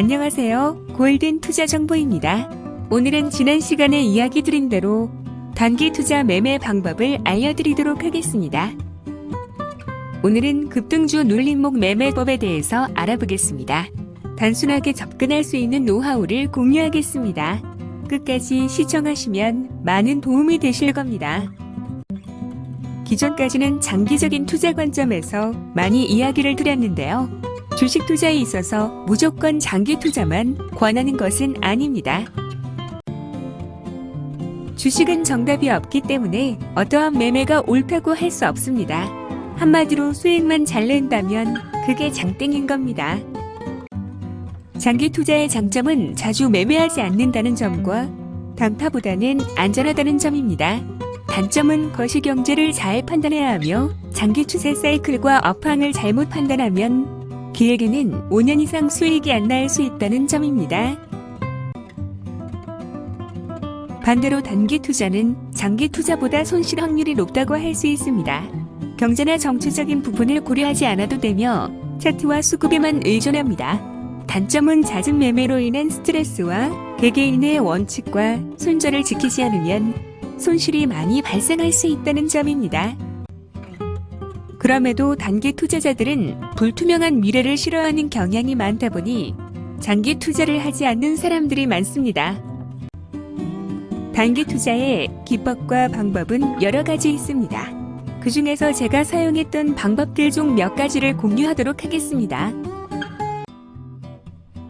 안녕하세요. 골든 투자 정보입니다. 오늘은 지난 시간에 이야기 드린 대로 단기 투자 매매 방법을 알려드리도록 하겠습니다. 오늘은 급등주 눌림목 매매법에 대해서 알아보겠습니다. 단순하게 접근할 수 있는 노하우를 공유하겠습니다. 끝까지 시청하시면 많은 도움이 되실 겁니다. 기존까지는 장기적인 투자 관점에서 많이 이야기를 드렸는데요. 주식 투자에 있어서 무조건 장기 투자만 권하는 것은 아닙니다. 주식은 정답이 없기 때문에 어떠한 매매가 옳다고 할 수 없습니다. 한마디로 수익만 잘 낸다면 그게 장땡인 겁니다. 장기 투자의 장점은 자주 매매하지 않는다는 점과 단타보다는 안전하다는 점입니다. 단점은 거시경제를 잘 판단해야 하며 장기 추세 사이클과 업황을 잘못 판단하면 길게는 5년 이상 수익이 안 날 수 있다는 점입니다. 반대로 단기 투자는 장기 투자보다 손실 확률이 높다고 할 수 있습니다. 경제나 정치적인 부분을 고려하지 않아도 되며 차트와 수급에만 의존합니다. 단점은 잦은 매매로 인한 스트레스와 개개인의 원칙과 순절을 지키지 않으면 손실이 많이 발생할 수 있다는 점입니다. 그럼에도 단기 투자자들은 불투명한 미래를 싫어하는 경향이 많다 보니 장기 투자를 하지 않는 사람들이 많습니다. 단기 투자의 기법과 방법은 여러 가지 있습니다. 그 중에서 제가 사용했던 방법들 중 몇 가지를 공유하도록 하겠습니다.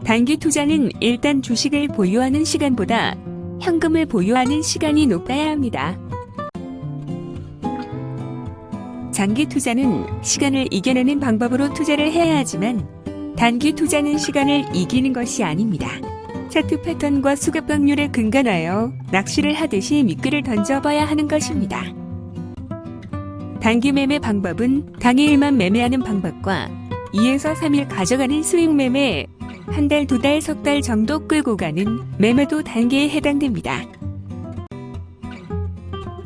단기 투자는 일단 주식을 보유하는 시간보다 현금을 보유하는 시간이 높아야 합니다. 장기 투자는 시간을 이겨내는 방법으로 투자를 해야 하지만 단기 투자는 시간을 이기는 것이 아닙니다. 차트 패턴과 수급 확률에 근간하여 낚시를 하듯이 미끼를 던져봐야 하는 것입니다. 단기 매매 방법은 당일만 매매하는 방법과 2에서 3일 가져가는 수익 매매, 한 달, 두 달, 석 달 정도 끌고 가는 매매도 단계에 해당됩니다.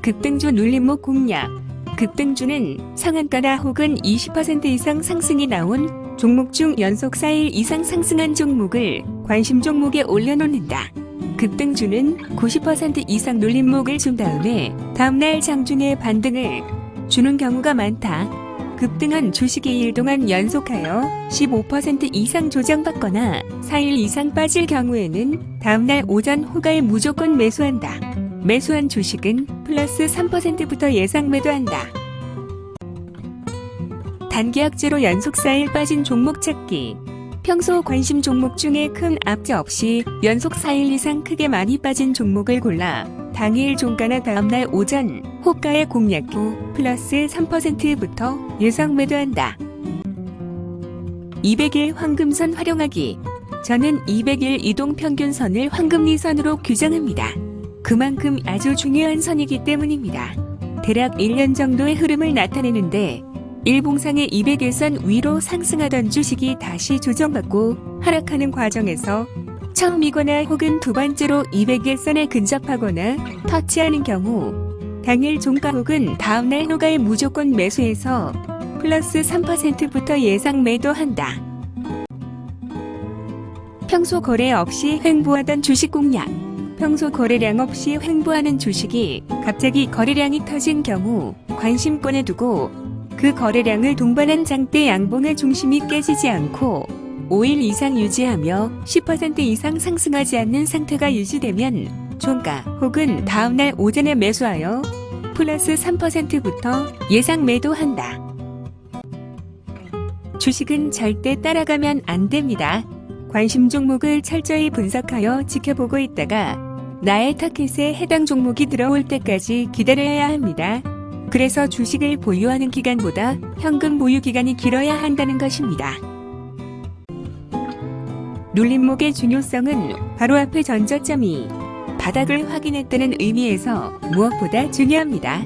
급등주 눌림목 공략. 급등주는 상한가나 혹은 20% 이상 상승이 나온 종목 중 연속 4일 이상 상승한 종목을 관심 종목에 올려놓는다. 급등주는 90% 이상 눌림목을 준 다음에 다음날 장중에 반등을 주는 경우가 많다. 급등한 주식이 2일 동안 연속하여 15% 이상 조정받거나 4일 이상 빠질 경우에는 다음날 오전 호가에 무조건 매수한다. 매수한 주식은 플러스 3%부터 예상 매도한다. 단기약재로 연속 4일 빠진 종목 찾기. 평소 관심 종목 중에 큰 악재 없이 연속 4일 이상 크게 많이 빠진 종목을 골라 당일 종가나 다음날 오전 호가에 공략 후 플러스 3%부터 예상 매도한다. 200일 황금선 활용하기. 저는 200일 이동평균선을 황금리선으로 규정합니다. 그만큼 아주 중요한 선이기 때문입니다. 대략 1년 정도의 흐름을 나타내는데 일봉상의 200일선 위로 상승하던 주식이 다시 조정받고 하락하는 과정에서 처음이거나 혹은 두 번째로 200일선에 근접하거나 터치하는 경우 당일 종가 혹은 다음날 호가에 무조건 매수해서 플러스 3%부터 예상 매도한다. 평소 거래 없이 횡보하던 주식 공략. 평소 거래량 없이 횡보하는 주식이 갑자기 거래량이 터진 경우 관심권에 두고 그 거래량을 동반한 장대 양봉의 중심이 깨지지 않고 5일 이상 유지하며 10% 이상 상승하지 않는 상태가 유지되면 종가 혹은 다음날 오전에 매수하여 플러스 3%부터 예상 매도한다. 주식은 절대 따라가면 안 됩니다. 관심 종목을 철저히 분석하여 지켜보고 있다가 나의 타깃에 해당 종목이 들어올 때까지 기다려야 합니다. 그래서 주식을 보유하는 기간보다 현금 보유 기간이 길어야 한다는 것입니다. 눌림목의 중요성은 바로 앞의 전저점이 바닥을 확인했다는 의미에서 무엇보다 중요합니다.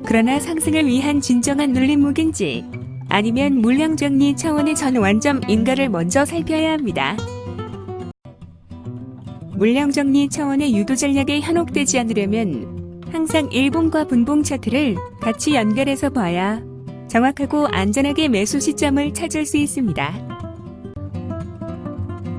그러나 상승을 위한 진정한 눌림목인지 아니면 물량정리 차원의 전완점인가를 먼저 살펴야 합니다. 물량정리 차원의 유도 전략에 현혹되지 않으려면 항상 일봉과 분봉 차트를 같이 연결해서 봐야 정확하고 안전하게 매수 시점을 찾을 수 있습니다.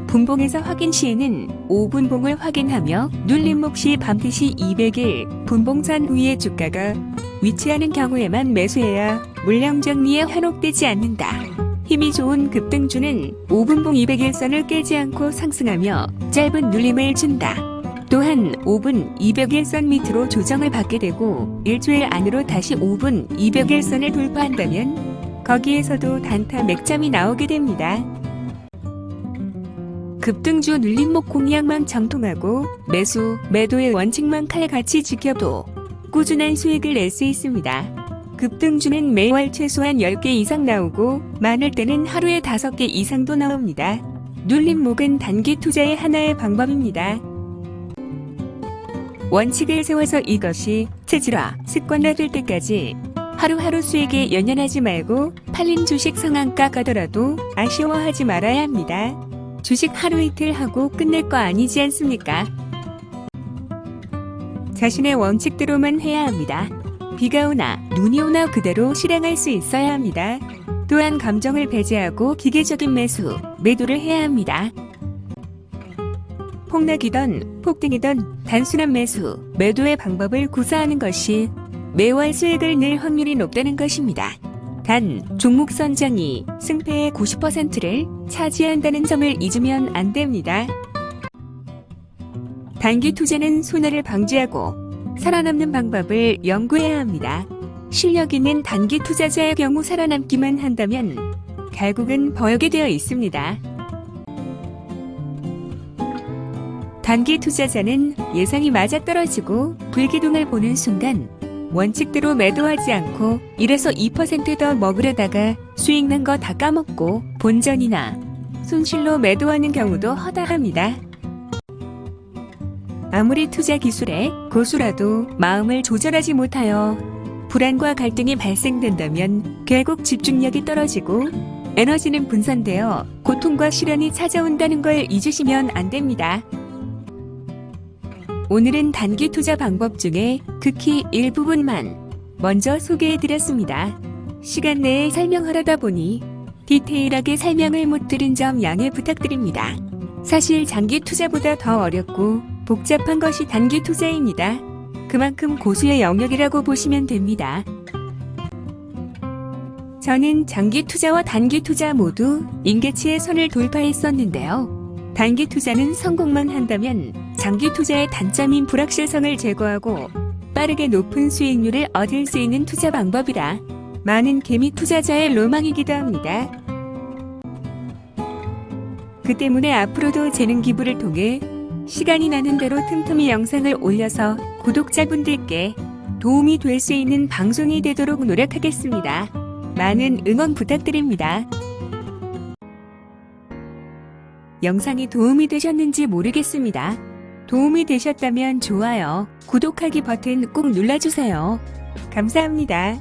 분봉에서 확인 시에는 5분봉을 확인하며 눌림목 시 밤2시 200일 분봉선 위의 주가가 위치하는 경우에만 매수해야 물량 정리에 현혹되지 않는다. 힘이 좋은 급등주는 5분봉 200일선을 깨지 않고 상승하며 짧은 눌림을 준다. 또한 5분 200일선 밑으로 조정을 받게 되고 일주일 안으로 다시 5분 200일선을 돌파한다면 거기에서도 단타 맥점이 나오게 됩니다. 급등주 눌림목 공략만 정통하고 매수, 매도의 원칙만 칼같이 지켜도 꾸준한 수익을 낼 수 있습니다. 급등주는 매월 최소한 10개 이상 나오고 많을 때는 하루에 5개 이상도 나옵니다. 눌림목은 단기 투자의 하나의 방법입니다. 원칙을 세워서 이것이 체질화, 습관화될 때까지 하루하루 수익에 연연하지 말고 팔린 주식 상한가 가더라도 아쉬워하지 말아야 합니다. 주식 하루 이틀 하고 끝낼 거 아니지 않습니까? 자신의 원칙대로만 해야 합니다. 비가 오나 눈이 오나 그대로 실행할 수 있어야 합니다. 또한 감정을 배제하고 기계적인 매수, 매도를 해야 합니다. 폭락이던 폭등이던 단순한 매수, 매도의 방법을 구사하는 것이 매월 수익을 낼 확률이 높다는 것입니다. 단, 종목 선정이 승패의 90%를 차지한다는 점을 잊으면 안 됩니다. 단기 투자는 손해를 방지하고 살아남는 방법을 연구해야 합니다. 실력 있는 단기 투자자의 경우 살아남기만 한다면 결국은 버역이 되어 있습니다. 단기 투자자는 예상이 맞아떨어지고 불기둥을 보는 순간 원칙대로 매도하지 않고 1에서 2% 더 먹으려다가 수익 난 거 다 까먹고 본전이나 손실로 매도하는 경우도 허다합니다. 아무리 투자 기술에 고수라도 마음을 조절하지 못하여 불안과 갈등이 발생된다면 결국 집중력이 떨어지고 에너지는 분산되어 고통과 시련이 찾아온다는 걸 잊으시면 안 됩니다. 오늘은 단기 투자 방법 중에 극히 일부분만 먼저 소개해드렸습니다. 시간 내에 설명하려다 보니 디테일하게 설명을 못 드린 점 양해 부탁드립니다. 사실 장기 투자보다 더 어렵고 복잡한 것이 단기 투자입니다. 그만큼 고수의 영역이라고 보시면 됩니다. 저는 장기 투자와 단기 투자 모두 임계치의 선을 돌파했었는데요. 단기 투자는 성공만 한다면 장기 투자의 단점인 불확실성을 제거하고 빠르게 높은 수익률을 얻을 수 있는 투자 방법이라 많은 개미 투자자의 로망이기도 합니다. 그 때문에 앞으로도 재능 기부를 통해 시간이 나는 대로 틈틈이 영상을 올려서 구독자분들께 도움이 될 수 있는 방송이 되도록 노력하겠습니다. 많은 응원 부탁드립니다. 영상이 도움이 되셨는지 모르겠습니다. 도움이 되셨다면 좋아요, 구독하기 버튼 꼭 눌러주세요. 감사합니다.